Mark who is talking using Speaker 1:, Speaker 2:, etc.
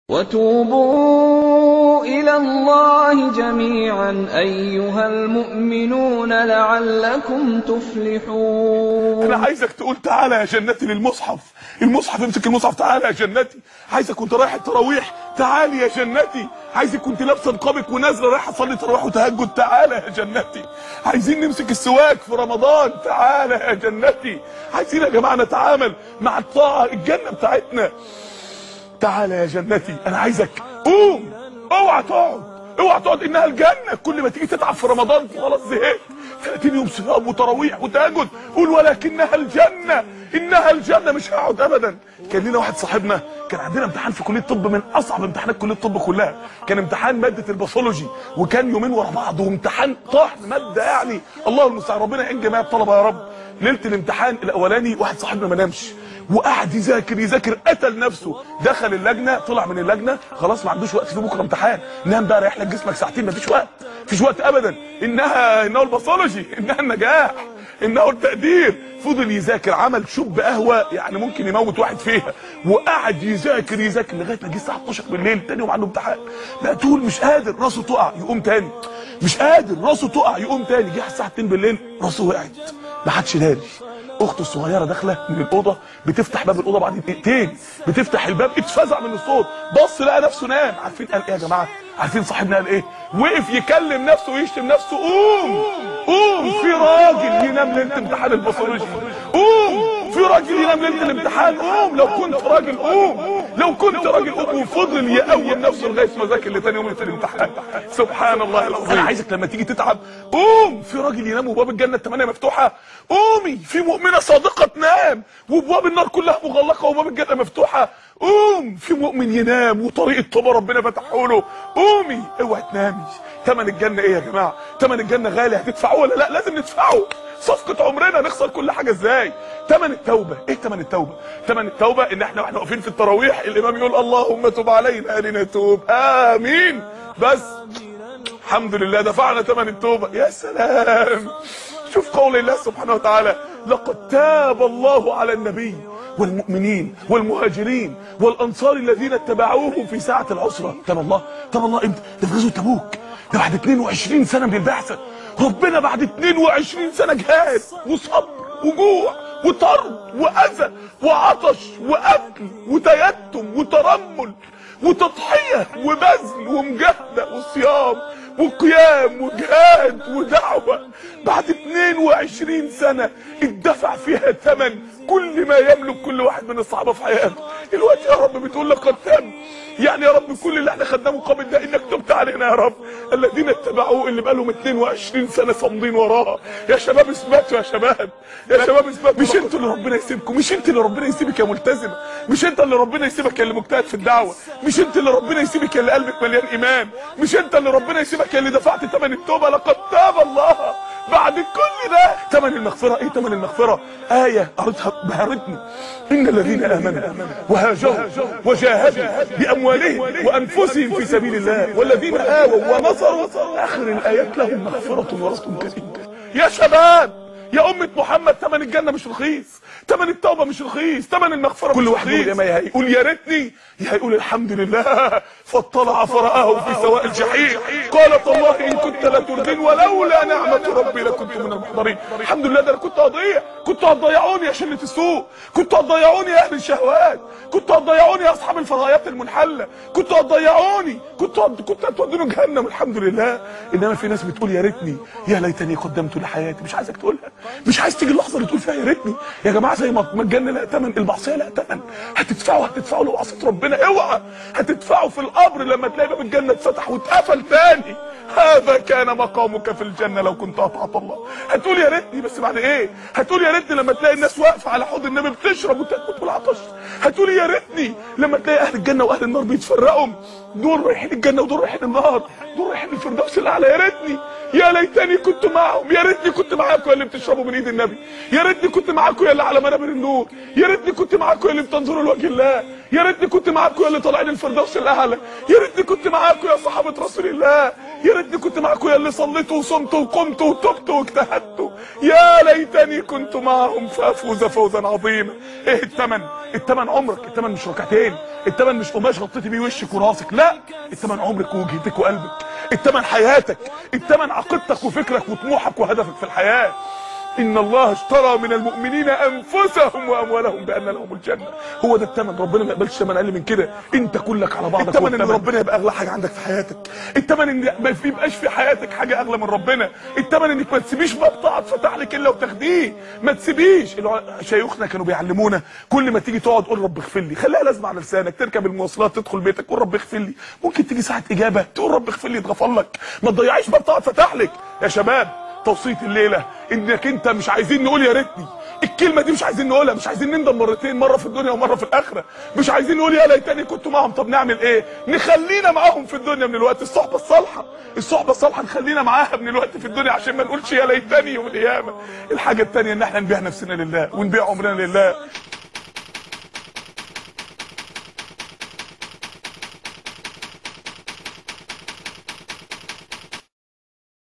Speaker 1: وتوبوا إلى الله جميعا أيها المؤمنون لعلكم تفلحون.
Speaker 2: أنا عايزك تقول تعالى يا جنتي للمصحف، المصحف امسك المصحف، تعالى يا جنتي. عايزك كنت رايح التراويح، تعالي يا جنتي. عايزك كنت لابسه نقابك ونازله رايحه تصلي تراويح وتهجد، تعالى يا جنتي. عايزين نمسك السواك في رمضان، تعالى يا جنتي. عايزين يا جماعه نتعامل مع الطاعه، الجنه بتاعتنا. تعالى يا جنتي. انا عايزك قوم، اوعى تقعد، اوعى تقعد، انها الجنه. كل ما تيجي تتعب في رمضان خلاص زهقت، 30 يوم صيام وتراويح وتهجد، قول ولكنها الجنه، انها الجنه، مش هقعد ابدا. كان لنا واحد صاحبنا كان عندنا امتحان في كليه الطب، من اصعب امتحانات كليه الطب كلها، كان امتحان ماده الباثولوجي، وكان يومين ورا بعض، وامتحان طحن ماده يعني الله المستعان، ربنا يعين جميع الطلبه يا رب. ليله الامتحان الاولاني واحد صاحبنا ما نامش وقعد يذاكر، قتل نفسه، دخل اللجنه، طلع من اللجنه خلاص ما عندوش وقت، في بكره امتحان، نام بقى ريح لك جسمك ساعتين، مفيش وقت، مفيش وقت ابدا. انه الباثولوجي، انها النجاح، انه التقدير. فضل يذاكر، عمل شوب قهوه يعني ممكن يموت واحد فيها، وقعد يذاكر لغايه ما جه الساعه 12 بالليل، تاني يوم عنده امتحان، مقتول مش قادر، راسه تقع يقوم تاني، مش قادر، راسه تقع يقوم تاني، جه الساعه 2 بالليل راسه وقعت، ما حدش داري. اخته الصغيره داخله من الاوضه، بتفتح باب الاوضه بعد دقيقتين، بتفتح الباب، اتفزع من الصوت، بص لقى نفسه نام. عارفين قال ايه يا جماعه؟ عارفين صاحبنا قال ايه؟ وقف يكلم نفسه ويشتم نفسه، قوم قوم، في راجل ينام ليله امتحان الباثولوجي، قوم، في راجل ينام ليله الامتحان، قوم، لو كنت راجل قوم، لو كنت راجل قوم. وفضل يقوم نفسه لغايه ما ذاكر لتاني يوم ليله الامتحان. سبحان الله العظيم. انا عايزك لما تيجي تتعب، قوم، في راجل ينام وباب الجنه الثمانيه مفتوحه، قومي، في مؤمنه صادقه تنام وابواب النار كلها مغلقه وباب الجنه مفتوحه، قوم، في مؤمن ينام وطريق الطوبه ربنا فتحه له، قومي، اوعي تنامي. ثمن الجنه ايه يا جماعه؟ ثمن الجنه غالي، هتدفعوه ولا لا؟ لازم ندفعه، صفقه عمرنا، نخسر كل حاجه ازاي؟ ثمن التوبه، ايه ثمن التوبه؟ ثمن التوبه ان احنا واحنا واقفين في التراويح الامام يقول اللهم تب علينا لنتوب، امين، بس الحمد لله دفعنا ثمن التوبه. يا سلام، شوف قول الله سبحانه وتعالى: لقد تاب الله على النبي والمؤمنين والمهاجرين والانصار الذين اتبعوه في ساعه العسره. تاب الله، تاب الله امتى؟ ده في غزوه تبوك، ده بعد 22 سنه من البعثه. ربنا بعد 22 سنه جهاد وصبر وجوع وطرد واذى وعطش واكل وتيتم وترمل وتضحيه وبذل ومجاهده وصيام وقيام وجهاد ودعوه، بعد 22 سنه اتدفع فيها ثمن كل ما يملك كل واحد من الصحابه في حياته. دلوقتي يا رب بتقول لقد تاب، يعني يا رب كل اللي احنا خدناه مقابل ده انك تبت علينا يا رب. الذين اتبعوه اللي بقى لهم 22 سنه صامدين وراه. يا شباب اثبتوا، يا شباب، يا شباب اثبتوا. مش انتوا اللي ربنا يسيبكم، مش انت اللي ربنا يسيبك يا ملتزمه، مش انت اللي ربنا يسيبك يا اللي مجتهد في الدعوه، مش انت اللي ربنا يسيبك يا اللي قلبك مليان ايمان، مش انت اللي ربنا يسيبك يا اللي دفعت ثمن التوبه. لقد تاب الله بعد كل ده. ثمن المغفره ايه؟ ثمن المغفره ايه قريتها بهرتني: ان الذين امنوا وهاجروا وجاهدوا باموالهم وانفسهم في سبيل الله والذين آووا ونصروا، اخر الايات لهم مغفره ورزق كريم. يا شباب، يا أمة محمد، ثمن الجنة مش رخيص، ثمن التوبة مش رخيص، ثمن المغفرة كل واحد يقول يا ما هيقول يا ريتني، يا هيقول الحمد لله، فاطلع فرآه في سواء الجحيم قال تالله إن كنت لتردين ولولا نعمة ربي لكنت من المحضرين. الحمد لله، ده أنا كنت هضيع، كنتوا هتضيعوني يا شلة السوق، كنتوا هتضيعوني يا أهل الشهوات، كنتوا هتضيعوني يا أصحاب الفضائيات المنحلة، كنتوا هتضيعوني، كنتوا هتودوني جهنم. الحمد لله. إنما في ناس بتقول يا ريتني، يا ليتني قدمت لحياتي. مش عايزك تقولها، مش عايز تيجي اللحظه اللي تقول فيها يا ريتني. يا جماعه، زي ما الجنه لها ثمن، المعصيه لها ثمن، هتدفعوا لو عصيت ربنا، اوعى، هتدفعوا في القبر لما تلاقي باب الجنه اتفتح واتقفل تاني. هذا كان مقامك في الجنه لو كنت اطعت الله. هتقول يا ريتني، بس بعد ايه؟ هتقول يا ريتني لما تلاقي الناس واقفه على حوض النبي بتشرب وتموت بالعطش. هتقول يا ريتني لما تلاقي اهل الجنه واهل النار بيتفرقوا، دول رايحين الجنه ودول رايحين النار، دول رايحين الفردوس الاعلى. يا ريتني، يا ليتني كنت معهم، يا ريتني كنت معاكم يا اللي بتشربوا من ايد النبي، يا ريتني كنت معاكم يا اللي على منابر النور، يا ريتني كنت معاكم يا اللي بتنظروا لوجه الله، يا ريتني كنت معاكم يا اللي طالعين الفردوس الاعلى، يا ريتني كنت معاكم يا صحابه رسول الله، يا ريتني كنت معاكم يا اللي صليتوا وصمتوا وقمتوا وتبتوا واجتهدتوا، يا ليتني كنت معهم فافوز فوزا عظيما. ايه الثمن؟ الثمن عمرك، الثمن مش ركعتين، الثمن مش قماش غطيتي بيه وشك وراسك، لا، الثمن عمرك ووجهتك وقلبك، الثمن حياتك، الثمن عقيدتك وفكرك وطموحك وهدفك في الحياه. ان الله اشترى من المؤمنين انفسهم واموالهم بان لهم الجنه. هو ده الثمن، ربنا ما يقبلش ثمن اقل من كده. انت كلك على بعضك. الثمن ان ربنا يبقى اغلى حاجه عندك في حياتك، الثمن ان ما يبقاش في حياتك حاجه اغلى من ربنا، الثمن انك ما تسيبيش باب طاعه فتح لك الا وتاخديه، ما تسيبيش. شيوخنا كانوا بيعلمونا كل ما تيجي تقعد قول رب اغفر لي، خليها لازمه على لسانك، تركب المواصلات تدخل بيتك قول رب اغفر لي، ممكن تيجي ساعه اجابه تقول رب اغفر لي اتغفر لك، ما تضيعيش باب طاعه فتح لك. يا شباب توصيه الليله انك انت مش عايزين نقول يا ريتني، الكلمه دي مش عايزين نقولها، مش عايزين نندم مرتين، مره في الدنيا ومره في الاخره، مش عايزين نقول يا ليتني كنت معهم. طب نعمل ايه؟ نخلينا معاهم في الدنيا من الوقت، الصحبه الصالحه، الصحبه الصالحه نخلينا معاها من الوقت في الدنيا عشان ما نقولش يا ليتني يوم القيامه. الحاجه الثانيه ان احنا نبيع نفسنا لله ونبيع عمرنا لله.